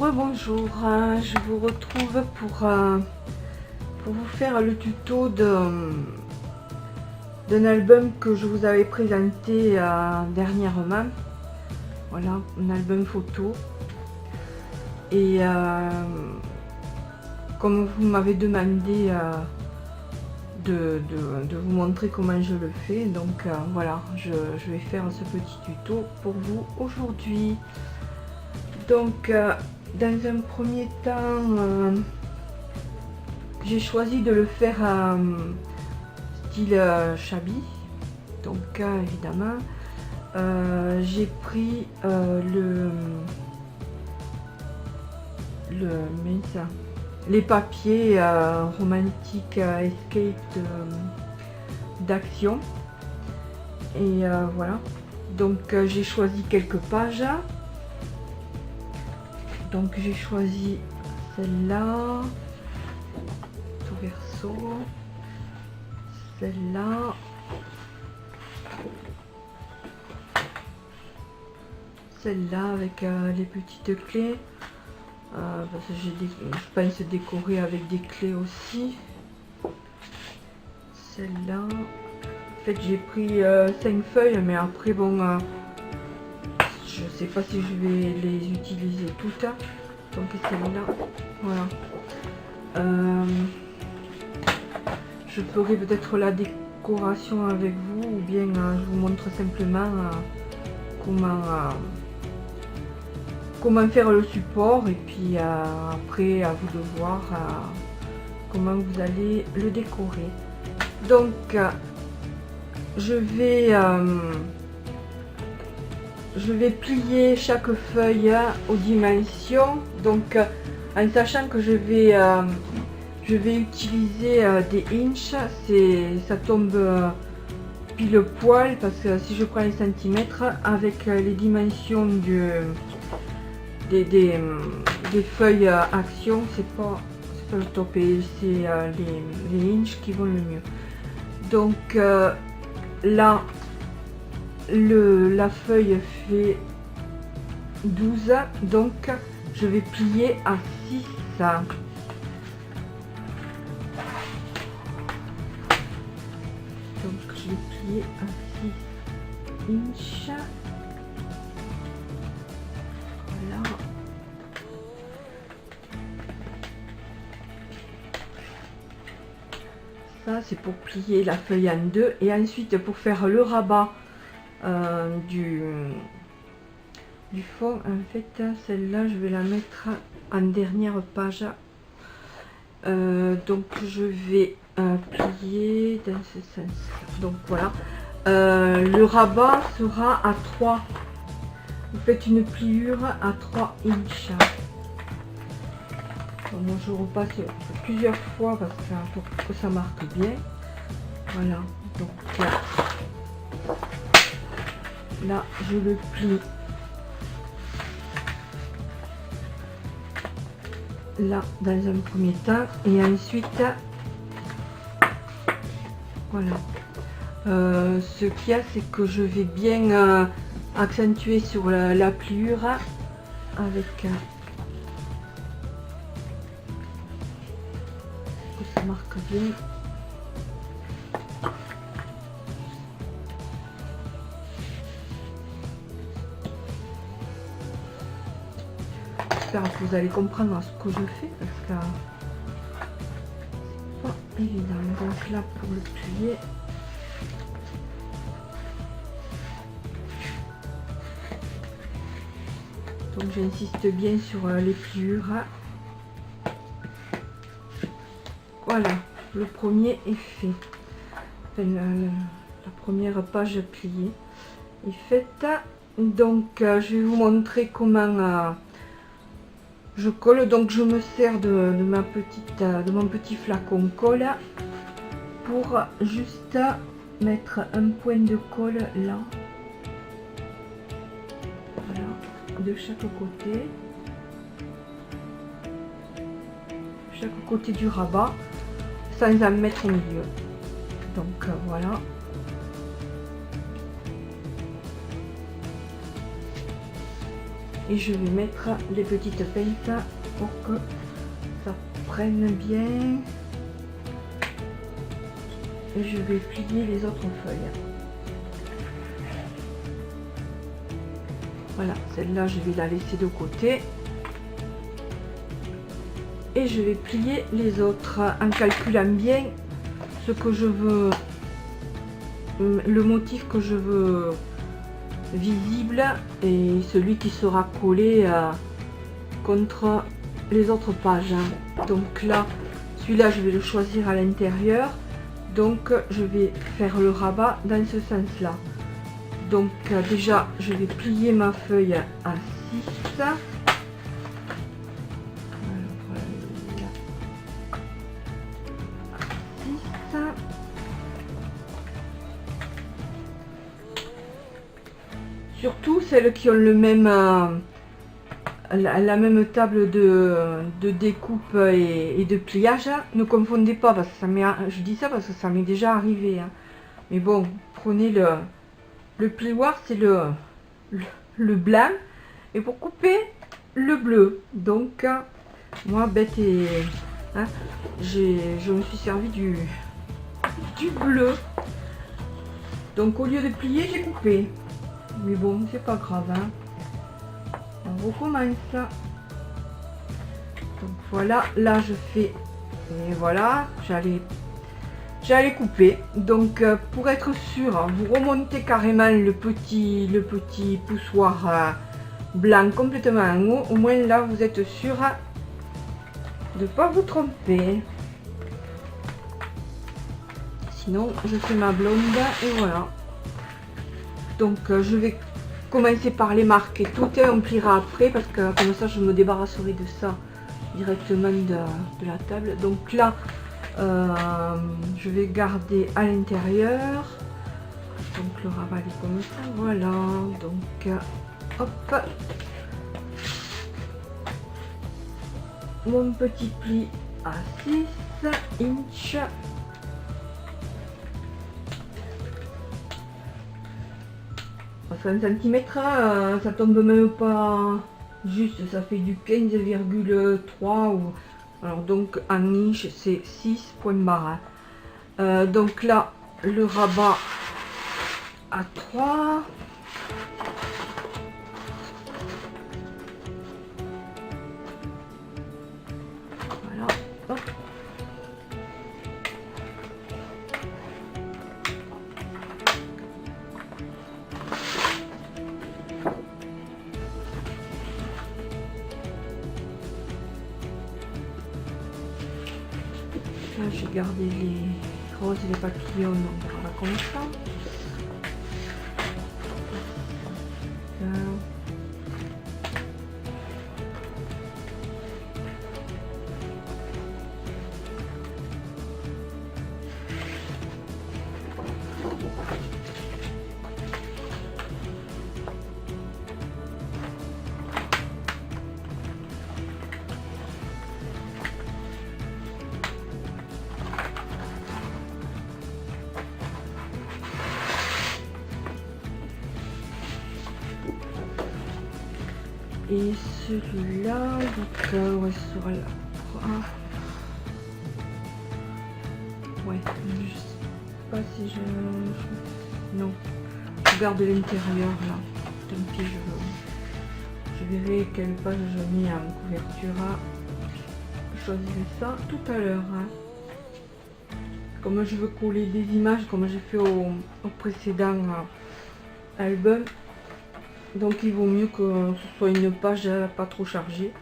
Rebonjour, je vous retrouve pour vous faire le tuto d'un album que je vous avais présenté dernièrement. Voilà, un album photo. Et comme vous m'avez demandé de vous montrer comment je le fais, donc voilà, je vais faire ce petit tuto pour vous aujourd'hui. Donc dans un premier temps, j'ai choisi de le faire style shabby. Donc évidemment, j'ai pris les papiers romantiques escape d'action. Et voilà, donc j'ai choisi quelques pages. Donc j'ai choisi celle-là, tout verso, celle-là, celle-là avec les petites clés, parce que je pense décorer avec des clés aussi. Celle-là, en fait j'ai pris 5 feuilles, mais après bon, je sais pas si je vais les utiliser toutes. Donc celle-là, voilà. Je ferai peut-être la décoration avec vous, ou bien je vous montre simplement comment faire le support, et puis après à vous de voir comment vous allez le décorer. Donc je vais plier chaque feuille aux dimensions, donc en sachant que je vais utiliser des inches, ça tombe pile poil, parce que si je prends les centimètres avec les dimensions des feuilles action, c'est pas le top, et c'est les inches qui vont le mieux. Donc là, la feuille fait 12, donc je vais plier à 6. Donc je vais plier à 6 inches. Voilà. Ça c'est pour plier la feuille en deux, et ensuite pour faire le rabat du fond, en fait celle-là je vais la mettre en dernière page. Donc je vais plier dans ce sens. Donc voilà, le rabat sera à 3. Vous faites une pliure à 3 inches. Donc, moi je repasse plusieurs fois parce que pour que ça marque bien. Voilà, donc là je le plie là dans un premier temps, et ensuite voilà, ce qu'il y a, c'est que je vais bien accentuer sur la pliure avec que ça marque bien. J'espère que vous allez comprendre ce que je fais, parce que c'est pas évident. Donc là, pour le plier, donc j'insiste bien sur les pliures. Voilà, le premier est fait. Enfin, la première page pliée est faite. Donc je vais vous montrer comment je colle. Donc je me sers de mon petit flacon colle pour juste mettre un point de colle là, voilà, de chaque côté du rabat, sans en mettre au milieu. Donc voilà. et je vais mettre les petites pinces pour que ça prenne bien. Et je vais plier les autres feuilles. Voilà, celle-là je vais la laisser de côté. Et je vais plier les autres en calculant bien ce que je veux, le motif que je veux visible et celui qui sera collé contre les autres pages. Donc là, celui-là je vais le choisir à l'intérieur. Donc je vais faire le rabat dans ce sens-là. Donc déjà je vais plier ma feuille à 6. Surtout celles qui ont le même la même table de découpe et de pliage, ne confondez pas parce que ça m'est, je dis ça parce que ça m'est déjà arrivé. Hein. Mais bon, prenez le plioir, c'est le blanc et pour couper le bleu. Donc moi bête et hein, je me suis servi du bleu. Donc au lieu de plier, j'ai coupé. Mais bon, c'est pas grave. Hein. On recommence. Donc voilà, là je fais. Et voilà, j'allais couper. Donc pour être sûr, vous remontez carrément le petit poussoir blanc complètement en haut. Au moins là, vous êtes sûr de ne pas vous tromper. Sinon, je fais ma blonde et voilà. Donc je vais commencer par les marquer tout et on pliera après parce que comme ça je me débarrasserai de ça directement de la table. Donc là je vais garder à l'intérieur. Donc le rabat est comme ça, voilà. Donc hop, mon petit pli à 6 inches. Parce qu'en centimètres, ça tombe même pas juste, ça fait du 15,3 ou alors donc en inch c'est 6 points barre. Donc là le rabat à 3. Voilà, hop. Là, j'ai gardé les roses et les papillons, donc on va comme ça. Et celui-là, donc ouais, sera là. Ah. Ouais, je sais pas si je... Non, je garde l'intérieur là. Tant pis, je verrai quelle page je mets en couverture. Je choisirai ça tout à l'heure. Hein. Comme je veux coller des images, comme j'ai fait au précédent album. Donc il vaut mieux que ce soit une page pas trop chargée.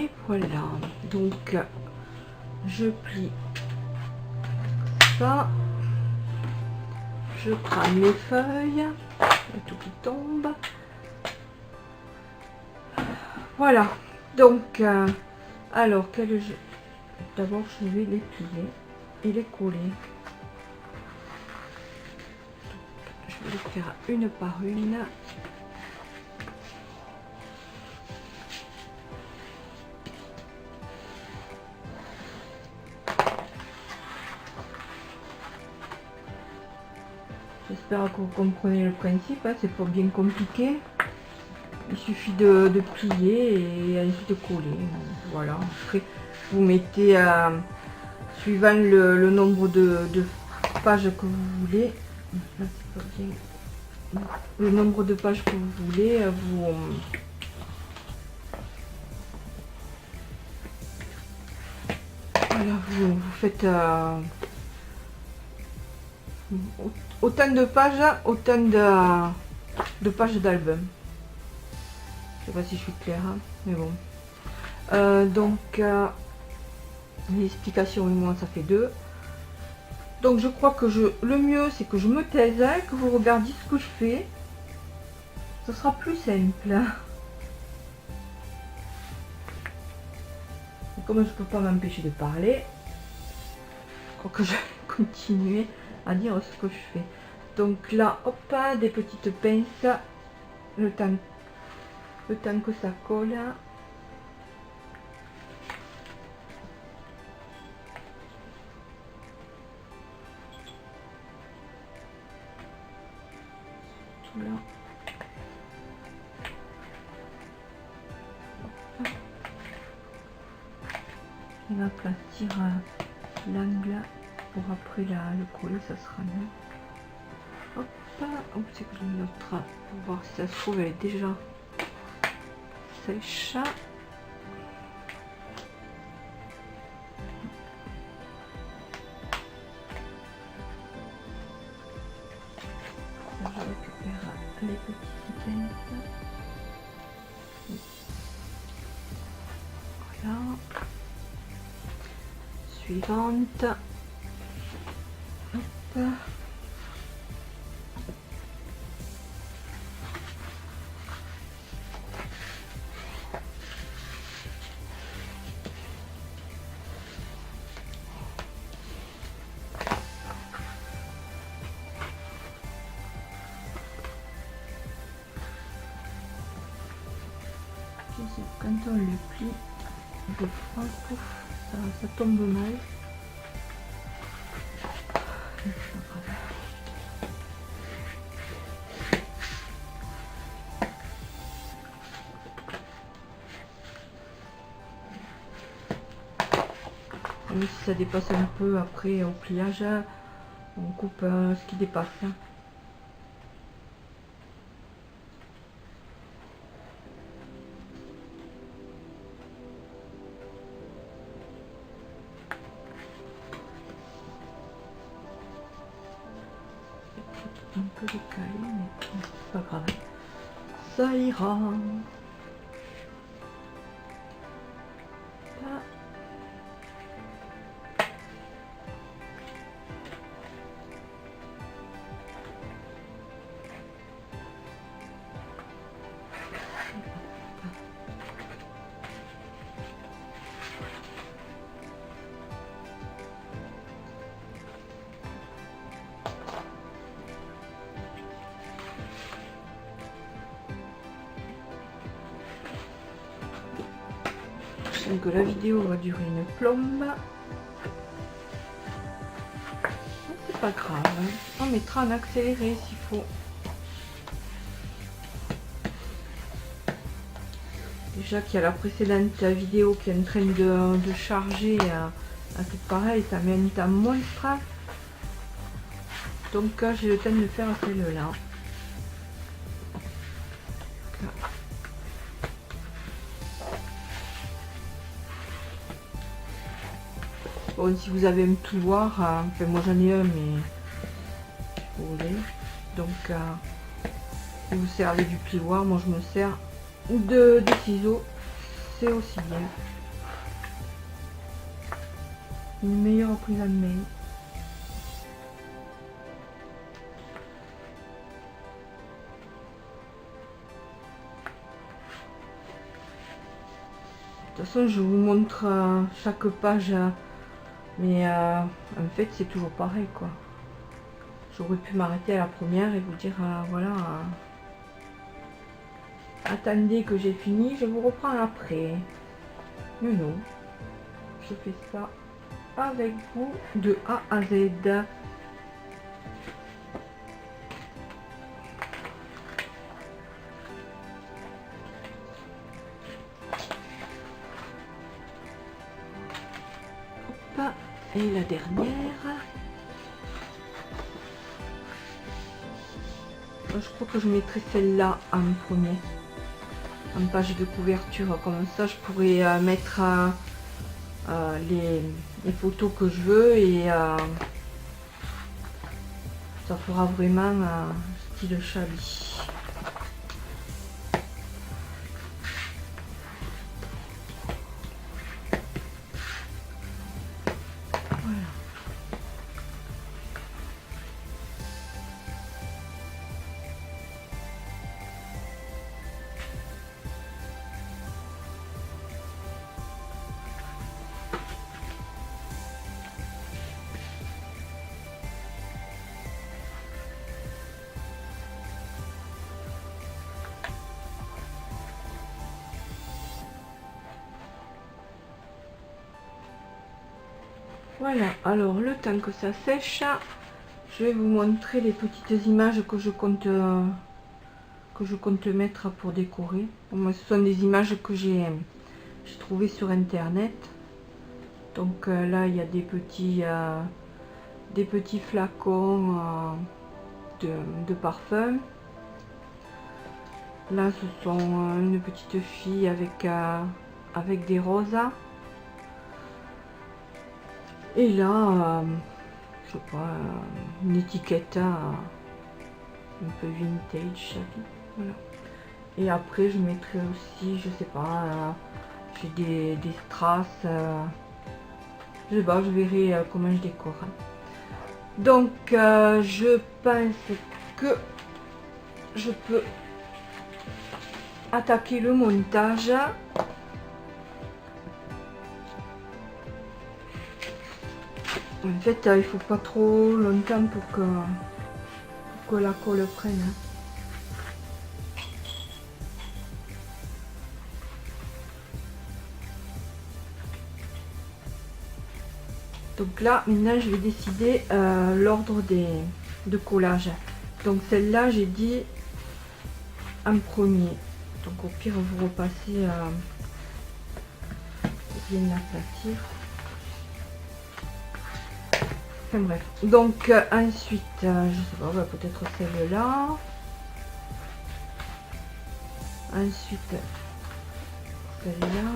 Et voilà, donc je plie ça, je prends mes feuilles, il y a tout qui tombe. Voilà, donc alors d'abord je vais les plier et les coller. Donc, je vais les faire une par une. j'espère que vous comprenez le principe, hein, c'est pas bien compliqué. Il suffit de plier et ensuite de coller. Voilà, après vous mettez, suivant le nombre de pages que vous voulez, là, c'est pas bien. Le nombre de pages que vous voulez, voilà, vous faites autant de pages, autant de pages d'album. Je sais pas si je suis claire, hein, mais bon. Donc, l'explication, moi, ça fait 2. Donc, je crois que le mieux, c'est que je me taise, hein, que vous regardiez ce que je fais. Ce sera plus simple. Et comme je peux pas m'empêcher de parler, je crois que je vais continuer à dire ce que je fais. Donc là, hop, des petites pinces, le temps que ça colle. Tout là. Il va aplatir l'angle pour après le coller, ça sera mieux. Hop, c'est que j'ai mis l'autre pour voir si ça se trouve, elle est déjà sèche. Je récupère les petites pinces. Voilà. Suivante. Hop. Quand on le plie, des fois, pouf, ça tombe mal. Même si ça dépasse un peu après au pliage, on coupe ce qui dépasse. Un peu décalé, mais c'est pas grave. Ça ira. Donc la vidéo va durer une plombe. C'est pas grave, hein. On mettra en accéléré s'il faut. Déjà qu'il y a la précédente vidéo qui est en train de charger, à tout pareil, ça met un temps monstre. Donc j'ai le temps de faire celle-là. Bon, si vous avez un plioir, enfin moi j'en ai un, mais vous voulez. Donc si vous servez du plioir, moi je me sers des ciseaux, c'est aussi bien. Une meilleure prise en main. De toute façon, je vous montre chaque page, mais en fait, c'est toujours pareil, quoi. J'aurais pu m'arrêter à la première et vous dire, voilà, attendez que j'ai fini, je vous reprends après. Mais non, je fais ça avec vous de A à Z. Et la dernière. Je crois que je mettrai celle-là en premier. En page de couverture. Comme ça, je pourrais mettre les photos que je veux et ça fera vraiment style Chabi. Voilà, alors le temps que ça sèche, je vais vous montrer les petites images que je compte mettre pour décorer. Moi, ce sont des images que j'ai trouvées sur internet. Donc là, il y a des petits flacons de parfum. Là, ce sont une petite fille avec des roses. Et là, je sais pas, une étiquette un peu vintage, voilà. Et après, je mettrai aussi, je sais pas, j'ai des strass, je sais pas, je verrai comment je décore. Donc, je pense que je peux attaquer le montage. En fait, il faut pas trop longtemps pour que la colle prenne. Donc là, maintenant, je vais décider l'ordre de collage. Donc celle-là, j'ai dit en premier. Donc au pire, vous repassez bien l'aplatir. Enfin bref, donc ensuite, je sais pas, peut-être celle-là. Ensuite, celle-là.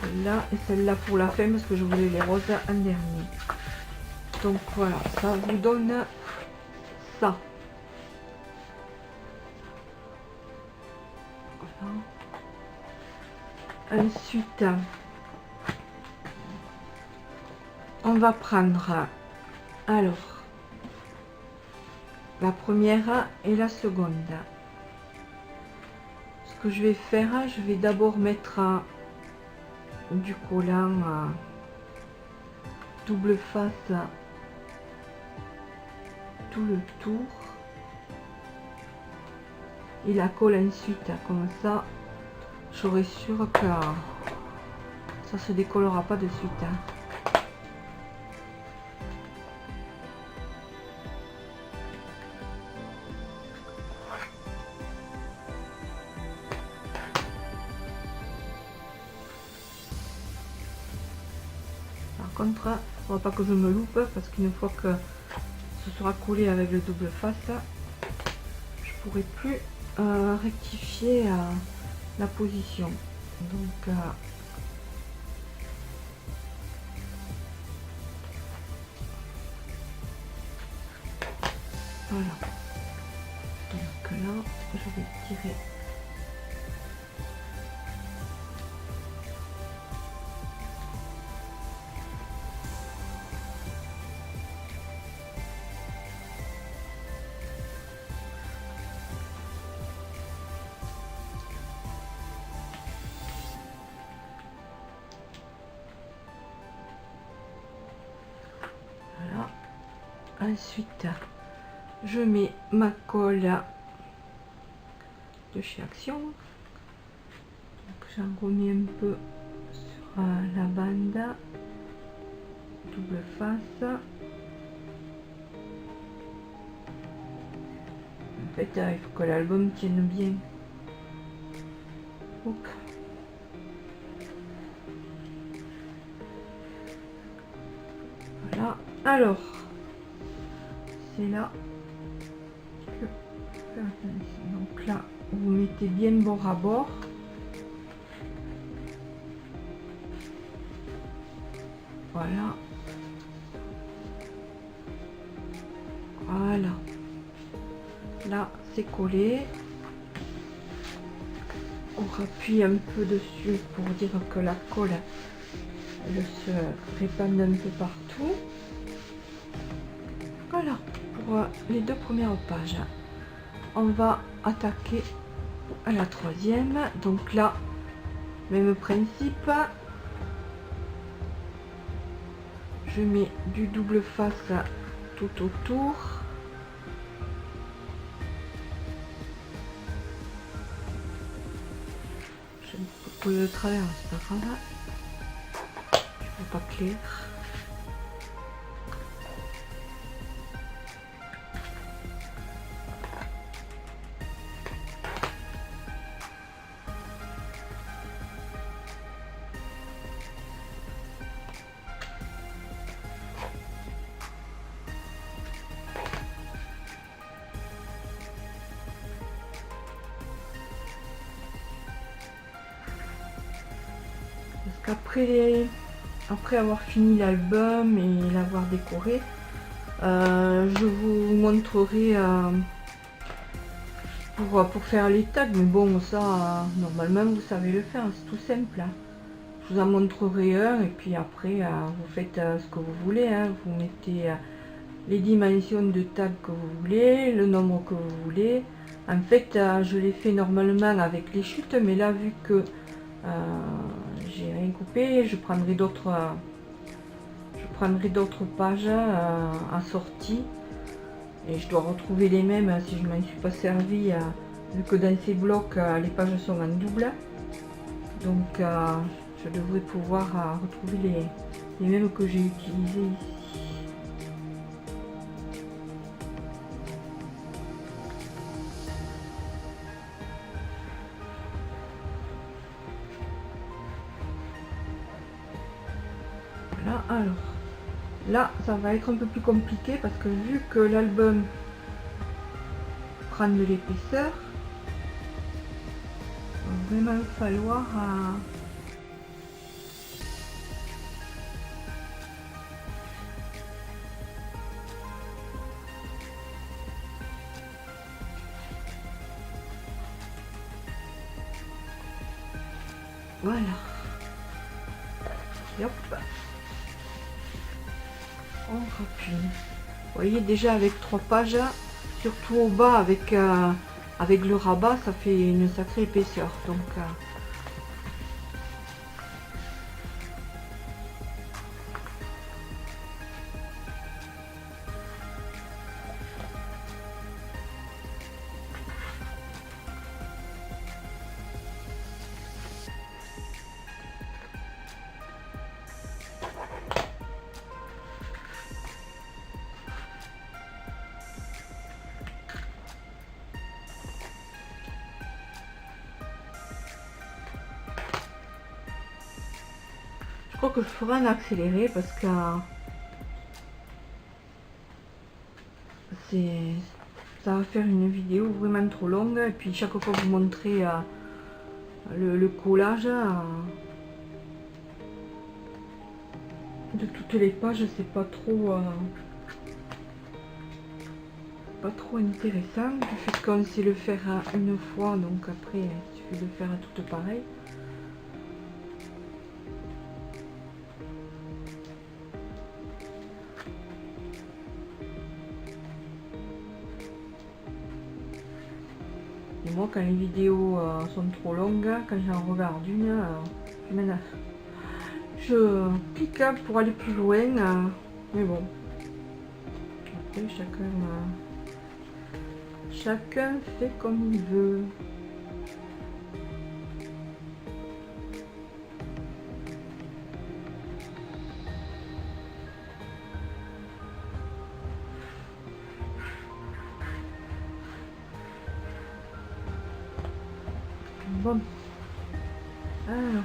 Celle-là et celle-là pour la fin parce que je voulais les roses en dernier. Donc voilà, ça vous donne ça. Voilà. Ensuite, on va prendre alors la première et la seconde. Ce que je vais faire, je vais d'abord mettre du collant double face tout le tour et la colle ensuite, comme ça je serai sûre que ça se décollera pas de suite. Par contre, il ne faudra pas que je me loupe parce qu'une fois que ce sera collé avec le double face, je pourrai plus rectifier la position. Donc voilà. Donc là, je vais tirer. Ensuite, je mets ma colle de chez Action. J'en remets un peu sur la bande double face. En fait, il faut que l'album tienne bien. Hop. Alors, c'est là que faire attention. Donc là, vous mettez bien bord à bord. Voilà. Voilà. Là, c'est collé. On rappuie un peu dessus pour dire que la colle elle se répande un peu partout. Voilà pour les 2 premières pages. On va attaquer à la 3e. Donc là, même principe. Je mets du double face tout autour. Je peux le travers, c'est pas grave. Je ne vois pas clair. Parce qu'après avoir fini l'album et l'avoir décoré, je vous montrerai pour faire les tags, mais bon ça normalement vous savez le faire, c'est tout simple. Hein. Je vous en montrerai un et puis après vous faites ce que vous voulez, hein. Vous mettez les dimensions de tag que vous voulez, le nombre que vous voulez. En fait je l'ai fait normalement avec les chutes, mais là vu que j'ai rien coupé, je prendrai d'autres pages assorties et je dois retrouver les mêmes si je ne m'en suis pas servi, vu que dans ces blocs les pages sont en double, donc je devrais pouvoir retrouver les mêmes que j'ai utilisés ici. Alors, là, ça va être un peu plus compliqué parce que vu que l'album prend de l'épaisseur, il va vraiment falloir voilà. Et hop. On rappuie. Vous voyez déjà avec 3 pages, surtout au bas avec le rabat, ça fait une sacrée épaisseur. Donc je crois que je ferai un accéléré parce que ça va faire une vidéo vraiment trop longue et puis chaque fois vous montrez le collage de toutes les pages, c'est pas trop intéressant du fait qu'on sait le faire une fois, donc après il suffit de faire tout pareil. Et moi quand les vidéos sont trop longues, quand j'en regarde une, je clique pour aller plus loin, mais bon, après chacun fait comme il veut. Bon, alors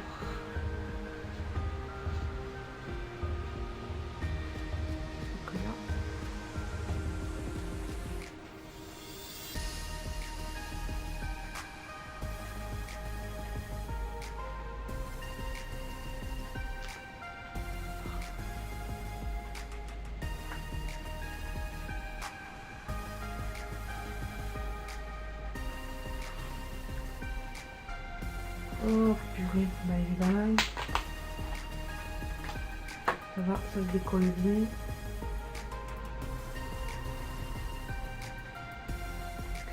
Oh purée, bye bye. Ça va, ça se décolle bien.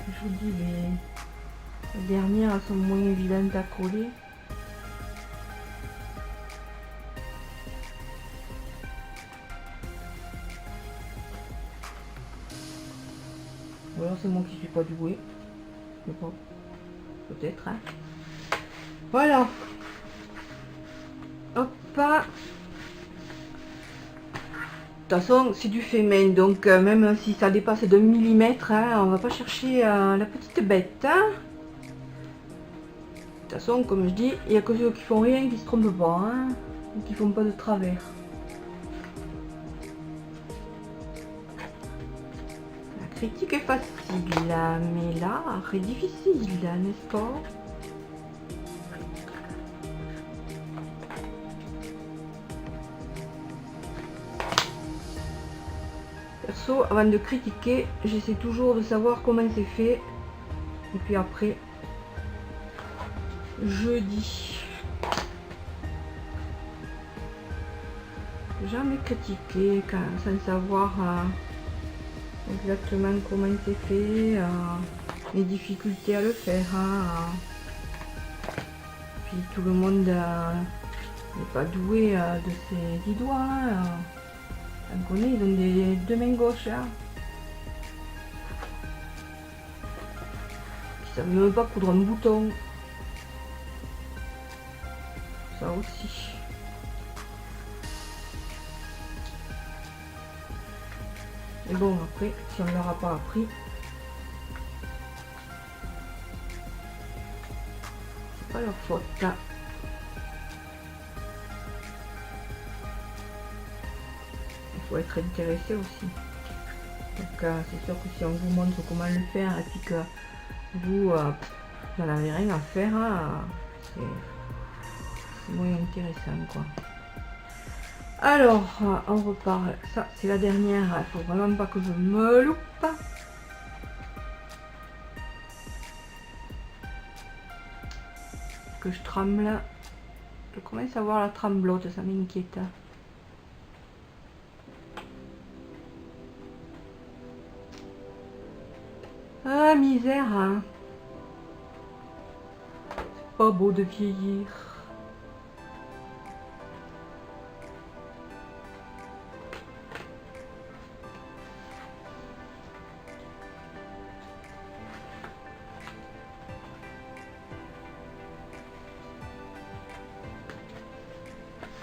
Je vous dis, les dernières elles sont moins évidentes à coller. Ou alors c'est moi qui suis pas douée. Je sais pas. Peut-être, hein. Voilà. Hop. De toute façon, c'est du fait main, donc même si ça dépasse d'un millimètre, hein, on va pas chercher la petite bête. Hein. De toute façon, comme je dis, il n'y a que ceux qui font rien qui se trompent pas, hein, qui font pas de travers. La critique est facile, mais là, c'est difficile, n'est-ce pas? Perso, avant de critiquer, j'essaie toujours de savoir comment c'est fait. Et puis après, je dis. Jamais critiquer sans savoir exactement comment c'est fait, les difficultés à le faire. Puis tout le monde n'est pas doué de ses 10 doigts. On connaît, ils ont des deux mains gauches. Ils savent même pas coudre un bouton. Ça aussi. Et bon, après, si on ne leur a pas appris, c'est pas leur faute. Il faut être intéressé aussi. Donc c'est sûr que si on vous montre comment le faire et puis que vous n'en avez rien à faire, c'est moins intéressant quoi. Alors, on repart. Ça, c'est la dernière. Il faut vraiment pas que je me loupe. Que je tremble. Je commence à voir la tremblote, ça m'inquiète. Ah, misère. Hein. C'est pas beau de vieillir.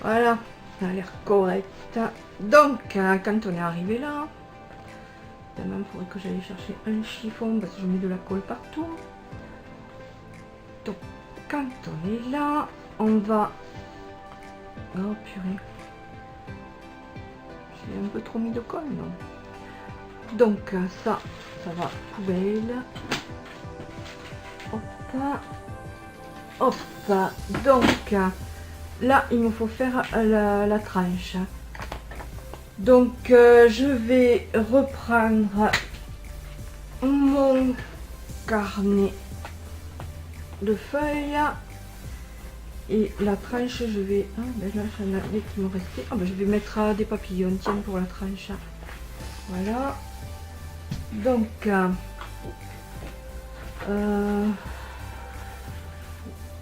Voilà, ça a l'air correct. Donc, quand on est arrivé là, il faudrait que j'aille chercher un chiffon parce que je mets de la colle partout. Donc, quand on est là, on va... Oh purée. J'ai un peu trop mis de colle, non? Donc, ça va poubelle. Hop. Hop. Donc... Là, il me faut faire la tranche. Donc, je vais reprendre mon carnet de feuilles. Et la tranche, je vais... Ah, ben là, j'en avais qui me restait. Ah, ben, je vais mettre des papillons, tiens, pour la tranche. Voilà. Donc,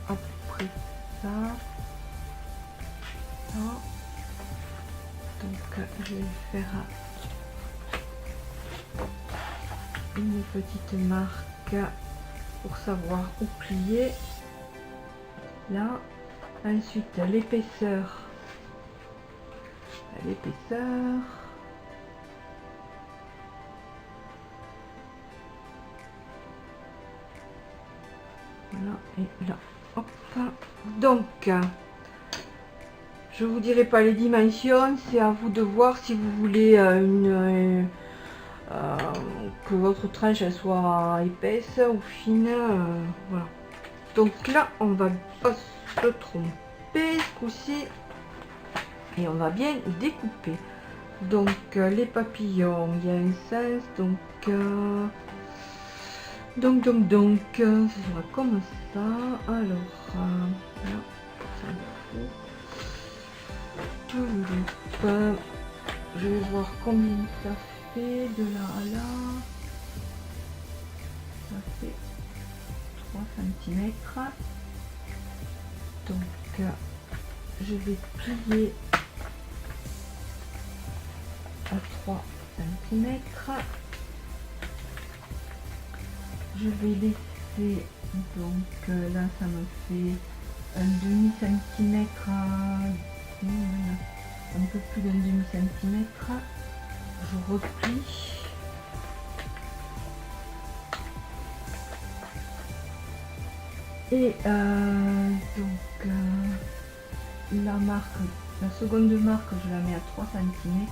après ça... Donc je vais faire une petite marque pour savoir où plier. Là, ensuite l'épaisseur. Voilà, et là, hop. Donc, je vous dirai pas les dimensions, c'est à vous de voir si vous voulez que votre tranche elle soit épaisse ou fine. Voilà. Donc là, on va pas se tromper ce coup-ci et on va bien découper. Donc les papillons, il y a un sens, donc Donc, ça sera comme ça. Alors, là, ça me fout. Je vais voir combien ça fait de là à là. Ça fait 3 cm. Donc, je vais plier à 3 cm. Je vais laisser, donc là ça me fait un demi-centimètre, un peu plus d'un demi-centimètre. Je replie. Et donc la seconde marque, je la mets à 3 cm.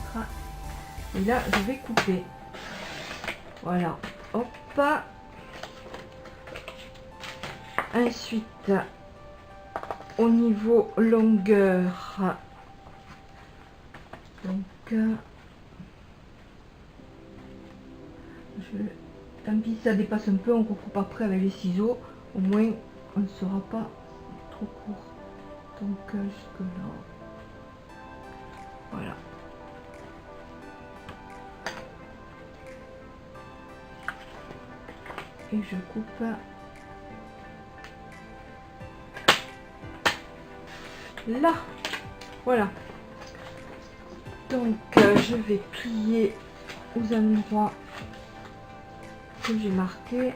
Et là, je vais couper. Voilà. Hop. Ensuite, au niveau longueur, donc tant pis si ça dépasse un peu, on recoupe après avec les ciseaux, au moins on ne sera pas trop court. Donc jusque là, voilà. Et je coupe là, voilà. Donc je vais plier aux endroits que j'ai marqué.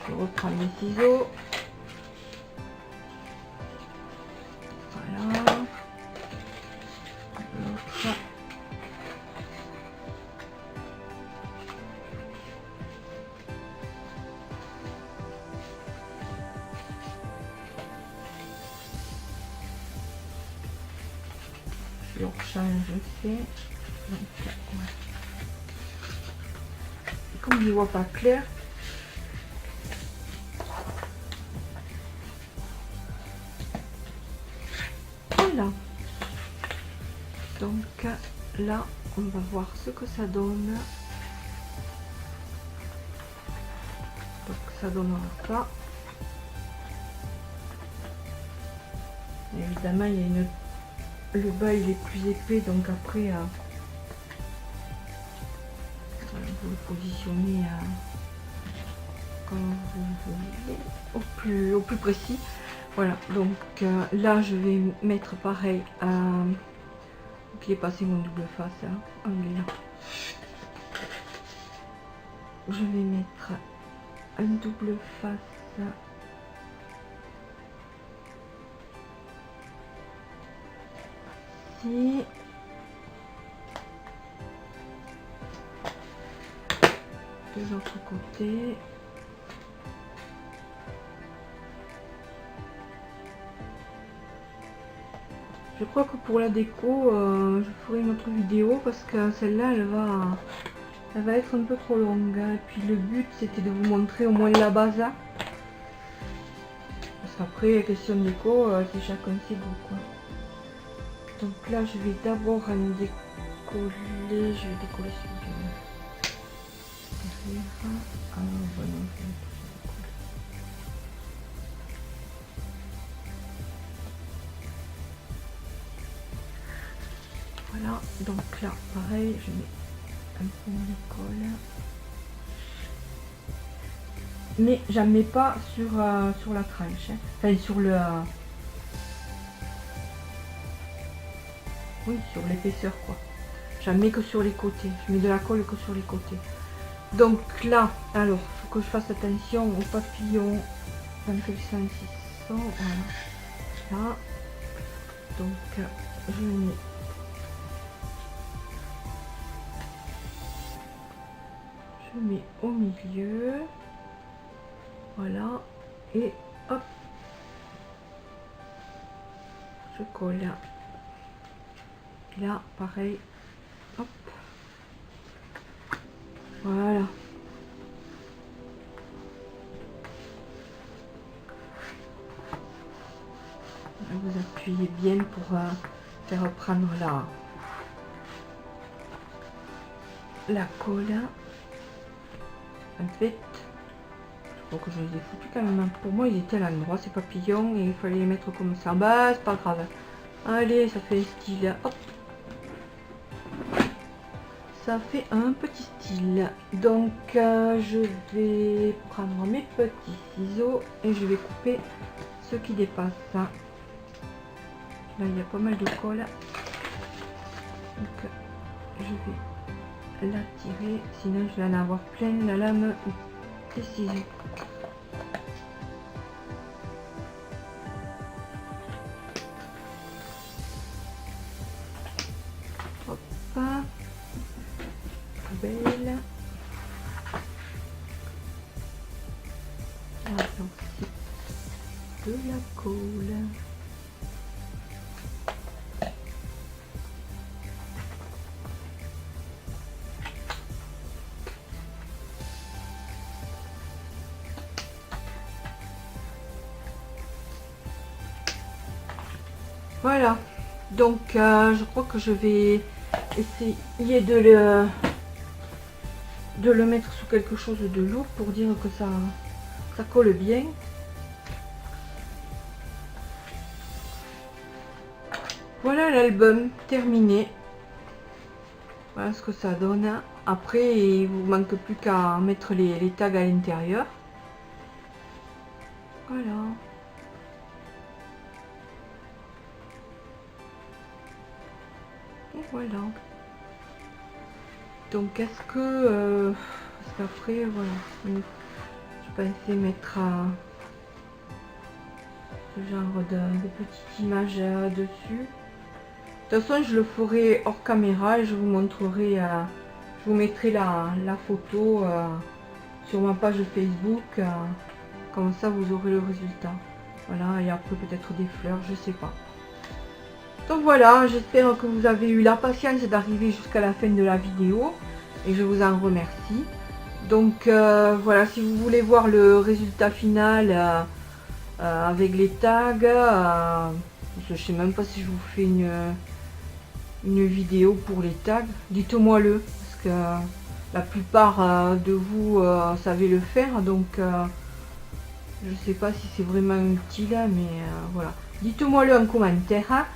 Je reprends mes ciseaux, voilà. L'autre. Je rechange, je sais. Donc, ouais. Comme je ne vois pas clair, voilà. Donc là, on va voir ce que ça donne. Donc ça donnera ça. Évidemment, il y a une... le bas il est plus épais, donc après vous le positionnez comme vous voulez, au plus précis. Voilà, donc là je vais mettre pareil qui est passé mon double face, hein. Oh, il est là. Je vais mettre un double face ici. De l'autre côté. Je crois que pour la déco, je ferai une autre vidéo parce que celle-là, elle va être un peu trop longue. Et puis le but, c'était de vous montrer au moins la base. Parce qu'après, question de déco, c'est chacun ses goûts, quoi. Donc là, je vais d'abord en décoller. Je vais décoller celui-là. Voilà, donc là, pareil, je mets un peu de colle. Mais j'en mets pas sur la tranche, hein. Enfin sur le... oui, sur l'épaisseur, quoi. J'en mets que sur les côtés. Je mets de la colle que sur les côtés. Donc là, alors, il faut que je fasse attention aux papillons. Dans quel sens ils sont. Voilà. Là. Donc, je mets au milieu. Voilà. Et hop. Je colle. Et là, pareil. Hop. Voilà. Vous appuyez bien pour faire prendre la colle. En fait, je crois que je les ai foutus quand même. Pour moi, ils étaient à l'endroit, ces papillons, et il fallait les mettre comme ça. Bah, c'est pas grave. Allez, ça fait style. Hop. Ça fait un petit style. Donc, je vais prendre mes petits ciseaux et je vais couper ce qui dépasse. Là, il y a pas mal de colle. Donc, je vais la tirer. Sinon, je vais en avoir plein la lame des ciseaux. Hop. Poubelle. De la colle. Voilà, donc je crois que je vais essayer de le mettre sous quelque chose de lourd pour dire que ça colle bien. Voilà l'album terminé. Voilà ce que ça donne. Après, il vous manque plus qu'à mettre les tags à l'intérieur. Voilà. Et voilà. Donc est-ce que parce qu'après voilà, je pensais mettre ce genre de petite image dessus. De toute façon, je le ferai hors caméra et je vous montrerai, je vous mettrai la photo sur ma page Facebook, comme ça vous aurez le résultat. Voilà, et après peut-être des fleurs, je sais pas. Donc voilà, j'espère que vous avez eu la patience d'arriver jusqu'à la fin de la vidéo et je vous en remercie. Donc voilà, si vous voulez voir le résultat final avec les tags, je sais même pas si je vous fais une vidéo pour les tags, dites-moi le, parce que la plupart de vous savez le faire, donc je sais pas si c'est vraiment utile, mais voilà, dites-moi le en commentaire.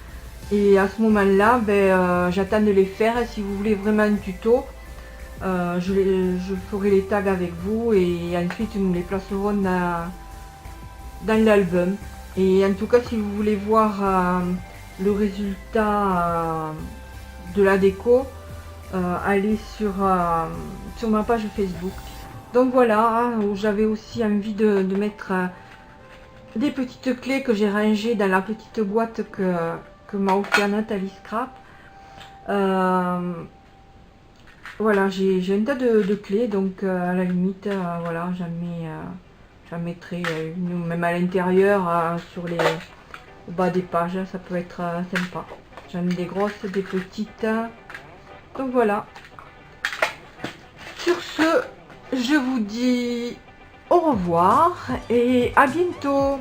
Et à ce moment là, j'attends de les faire. Si vous voulez vraiment un tuto, je ferai les tags avec vous et ensuite nous les placerons dans l'album. Et en tout cas, si vous voulez voir le résultat de la déco, allez sur ma page Facebook. Donc voilà, j'avais aussi envie de mettre des petites clés que j'ai rangées dans la petite boîte que m'a offert Nathalie Scrap. Voilà, j'ai un tas de clés, donc à la limite, voilà, j'en mettrai une même à l'intérieur, au bas des pages, ça peut être sympa. J'en ai des grosses, des petites. Donc voilà. Sur ce, je vous dis au revoir et à bientôt.